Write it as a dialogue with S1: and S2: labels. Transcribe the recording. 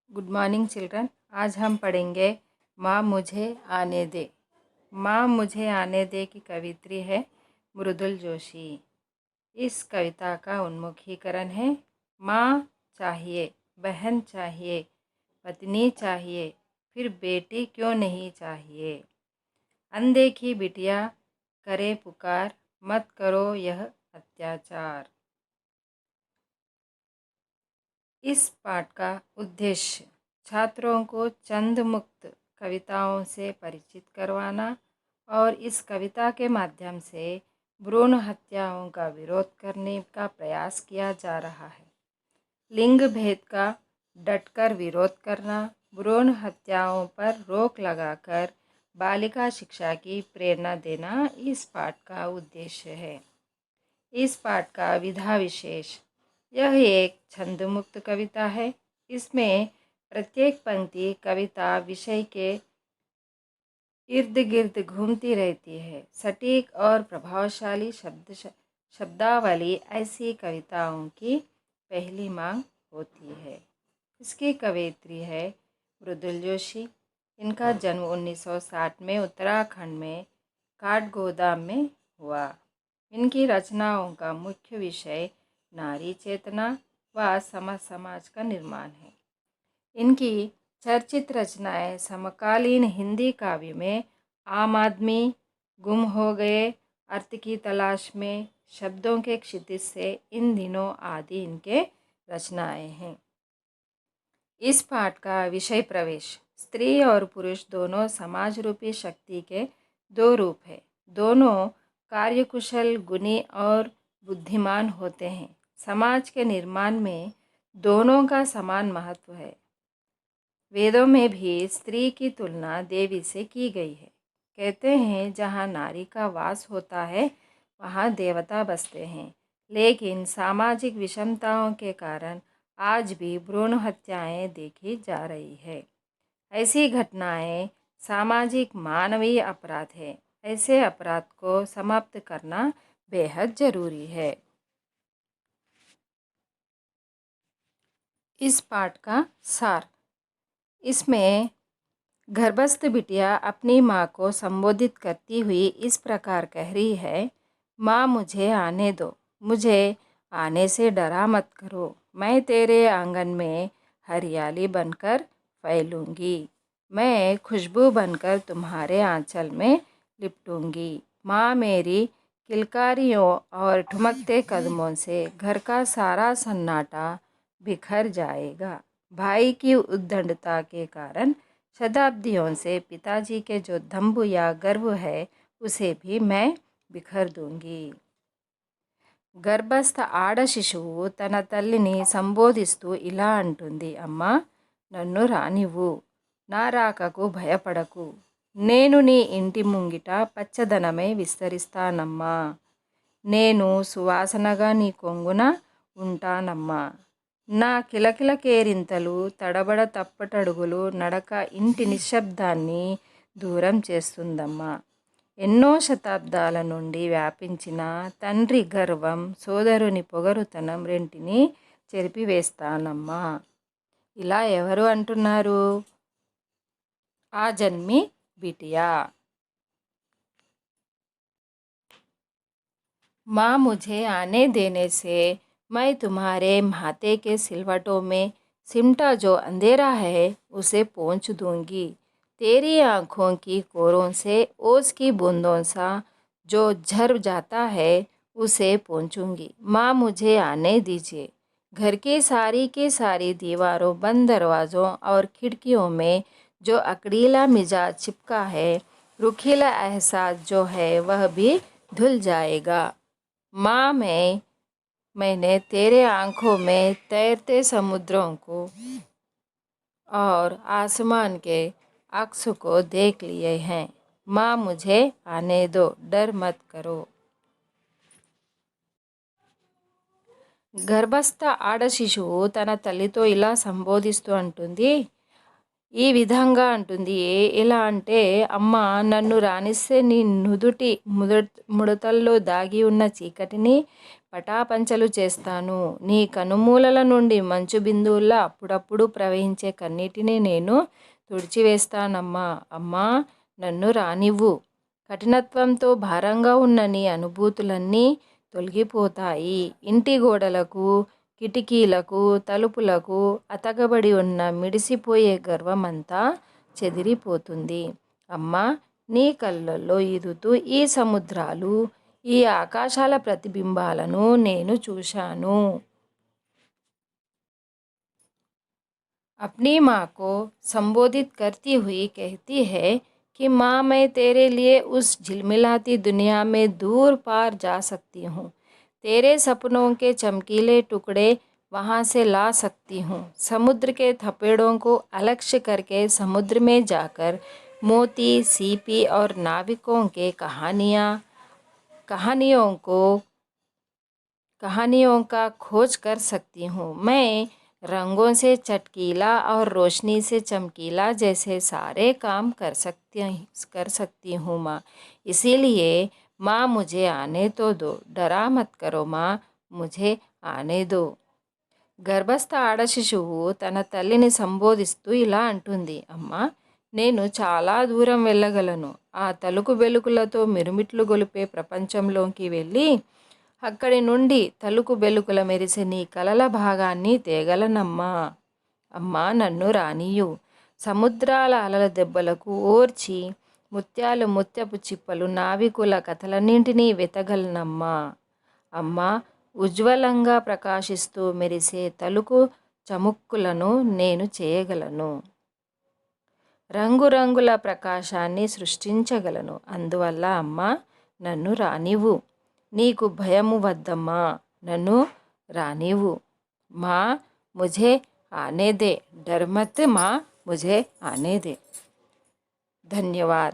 S1: Good morning children. आज हम पढ़ेंगे माँ मुझे आने दे। माँ मुझे आने दे की कवित्री है मृदुल जोशी। इस कविता का उन्मुखीकरण है माँ चाहिए, बहन चाहिए, पत्नी चाहिए, फिर बेटी क्यों नहीं चाहिए। अनदेखी बिटिया करे पुकार, मत करो यह अत्याचार। इस पाठ का उद्देश्य छात्रों को चंद मुक्त कविताओं से परिचित करवाना और इस कविता के माध्यम से भ्रूण हत्याओं का विरोध करने का प्रयास किया जा रहा है। लिंग भेद का डटकर विरोध करना, भ्रूण हत्याओं पर रोक लगाकर बालिका शिक्षा की प्रेरणा देना इस पाठ का उद्देश्य है। इस पाठ का विधा विशेष, यह एक छंद मुक्त कविता है। इसमें प्रत्येक पंक्ति कविता विषय के इर्द गिर्द घूमती रहती है। सटीक और प्रभावशाली शब्दावली ऐसी कविताओं की पहली मांग होती है। इसकी कवयित्री है मृदुल जोशी। इनका जन्म 1960 में उत्तराखंड में काठगोदाम में हुआ। इनकी रचनाओं का मुख्य विषय नारी चेतना व समाज का निर्माण है। इनकी चर्चित रचनाएं समकालीन हिंदी काव्य में आम आदमी, गुम हो गए, अर्थ की तलाश में, शब्दों के क्षितिज से, इन दिनों आदि इनके रचनाएं हैं। इस पाठ का विषय प्रवेश, स्त्री और पुरुष दोनों समाज रूपी शक्ति के दो रूप हैं। दोनों कार्यकुशल, गुणी और बुद्धिमान होते हैं। समाज के निर्माण में दोनों का समान महत्व है। वेदों में भी स्त्री की तुलना देवी से की गई है। कहते हैं जहाँ नारी का वास होता है वहाँ देवता बसते हैं। लेकिन सामाजिक विषमताओं के कारण आज भी भ्रूण हत्याएं देखी जा रही है। ऐसी घटनाएं सामाजिक मानवीय अपराध है। ऐसे अपराध को समाप्त करना बेहद जरूरी है। इस पाठ का सार, इसमें गर्भस्थ बिटिया अपनी माँ को संबोधित करती हुई इस प्रकार कह रही है, माँ मुझे आने दो, मुझे आने से डरा मत करो। मैं तेरे आंगन में हरियाली बनकर फैलूंगी, मैं खुशबू बनकर तुम्हारे आंचल में लिपटूंगी। माँ मेरी किलकारियों और ठुमकते कदमों से घर का सारा सन्नाटा बिखर जाएगा। भाई की उद्दंडता के कारण शताब्दियों से पिताजी के जो दंभ या गर्व है उसे भी मैं बिखर दूंगी। గర్భస్థ ఆడ శిశువు తన తల్లిని సంబోధిస్తూ ఇలా అంటుంది, అమ్మా నన్ను రానివ్వు, నా రాకకు భయపడకు, నేను నీ ఇంటి ముంగిట పచ్చదనమే విస్తరిస్తానమ్మా, నేను సువాసనగా నీ కొంగున ఉంటానమ్మా. నా కిలకిల కేరింతలు, తడబడ తప్పటడుగులు నడక ఇంటి నిశ్శబ్దాన్ని దూరం చేస్తుందమ్మా. ఎన్నో శతాబ్దాల నుండి వ్యాపించిన తండ్రి గర్వం, సోదరుని పొగరుతనం రెంటిని చెరిపివేస్తానమ్మా. ఇలా ఎవరు అంటున్నారు? ఆ జన్మి బిటియా. माँ मुझे आने देने से मैं तुम्हारे माथे के सिलवटों में सिमटा जो अंधेरा है उसे पोंछ दूंगी। तेरी आँखों की कोरों से ओस की बूंदों सा जो झर जाता है उसे पोंछूंगी। माँ मुझे आने दीजिए। घर की सारी दीवारों, बंद दरवाज़ों और खिड़कियों में जो अकड़ीला मिजाज चिपका है, रुखीला एहसास जो है वह भी धुल जाएगा। माँ मैंने तेरे आँखों में तैरते समुद्रों को और आसमान के अक्स को देख लिए हैं। माँ मुझे आने दो, डर मत करो. గర్భస్థ ఆడ శిశువు తన తల్లితో ఇలా సంబోధిస్తూ అంటుంది, ఈ విధంగా అంటుంది. ఎలా అంటే, అమ్మ నన్ను రానిస్తే నీ నుదుటి ముడతల్లో దాగి ఉన్న చీకటిని, పటాపంచలు చేస్తాను. నీ కనుమూలల నుండి మంచు బిందువుల్లా అప్పుడప్పుడు ప్రవహించే కన్నీటిని నేను తుడిచివేస్తానమ్మా. అమ్మా, నన్ను రానివ్వు. కఠినత్వంతో భారంగా ఉన్న నీ అనుభూతులన్నీ తొలగిపోతాయి. ఇంటి గోడలకు, కిటికీలకు, తలుపులకు అతకబడి ఉన్న మిడిసిపోయే గర్వమంతా చెదిరిపోతుంది. అమ్మా, నీ కళ్ళల్లో ఈదుతూ ఈ సముద్రాలు, ఈ ఆకాశాల ప్రతిబింబాలను నేను చూశాను. अपनी माँ को संबोधित करती हुई कहती है कि माँ, मैं तेरे लिए उस झिलमिलाती दुनिया में दूर पार जा सकती हूँ। तेरे सपनों के चमकीले टुकड़े वहाँ से ला सकती हूँ। समुद्र के थपेड़ों को अलक्ष्य करके समुद्र में जाकर मोती, सीपी और नाविकों के कहानियों का खोज कर सकती हूँ। मैं रंगों से चटकीला और रोशनी से चमकीला जैसे सारे काम कर सकती हूँ माँ। इसीलिए माँ, मुझे आने तो दो, डरा मत करो माँ, मुझे आने दो. గర్భస్థ ఆడ శిశువు తన తల్లిని సంబోధిస్తూ ఇలా అంటుంది. అమ్మా, నేను చాలా దూరం వెళ్ళగలను. ఆ తలుకు బెలుకులతో మిరుమిట్లు గొలిపే ప్రపంచంలోకి వెళ్ళి అక్కడి నుండి తలుకు బెలుకుల మెరిసే నీ కలల భాగాన్ని తేగలనమ్మా. అమ్మా, నన్ను రానియు. సముద్రాల అలల దెబ్బలకు ఓర్చి ముత్యాలు, ముత్యపు చిప్పలు, నావికుల కథలన్నింటినీ వెతగలనమ్మా. అమ్మా, ఉజ్వలంగా ప్రకాశిస్తూ మెరిసే తలుకు చముక్కులను నేను చేయగలను. రంగురంగుల ప్రకాశాన్ని సృష్టించగలను. అందువల్ల అమ్మా, నన్ను రానివ్వు. నీకు భయము వద్దమ్మా, నన్ను రానివ్వు. మా, ముझे आने दे, डर मत माँ, मुझे आने दे. धन्यवाद.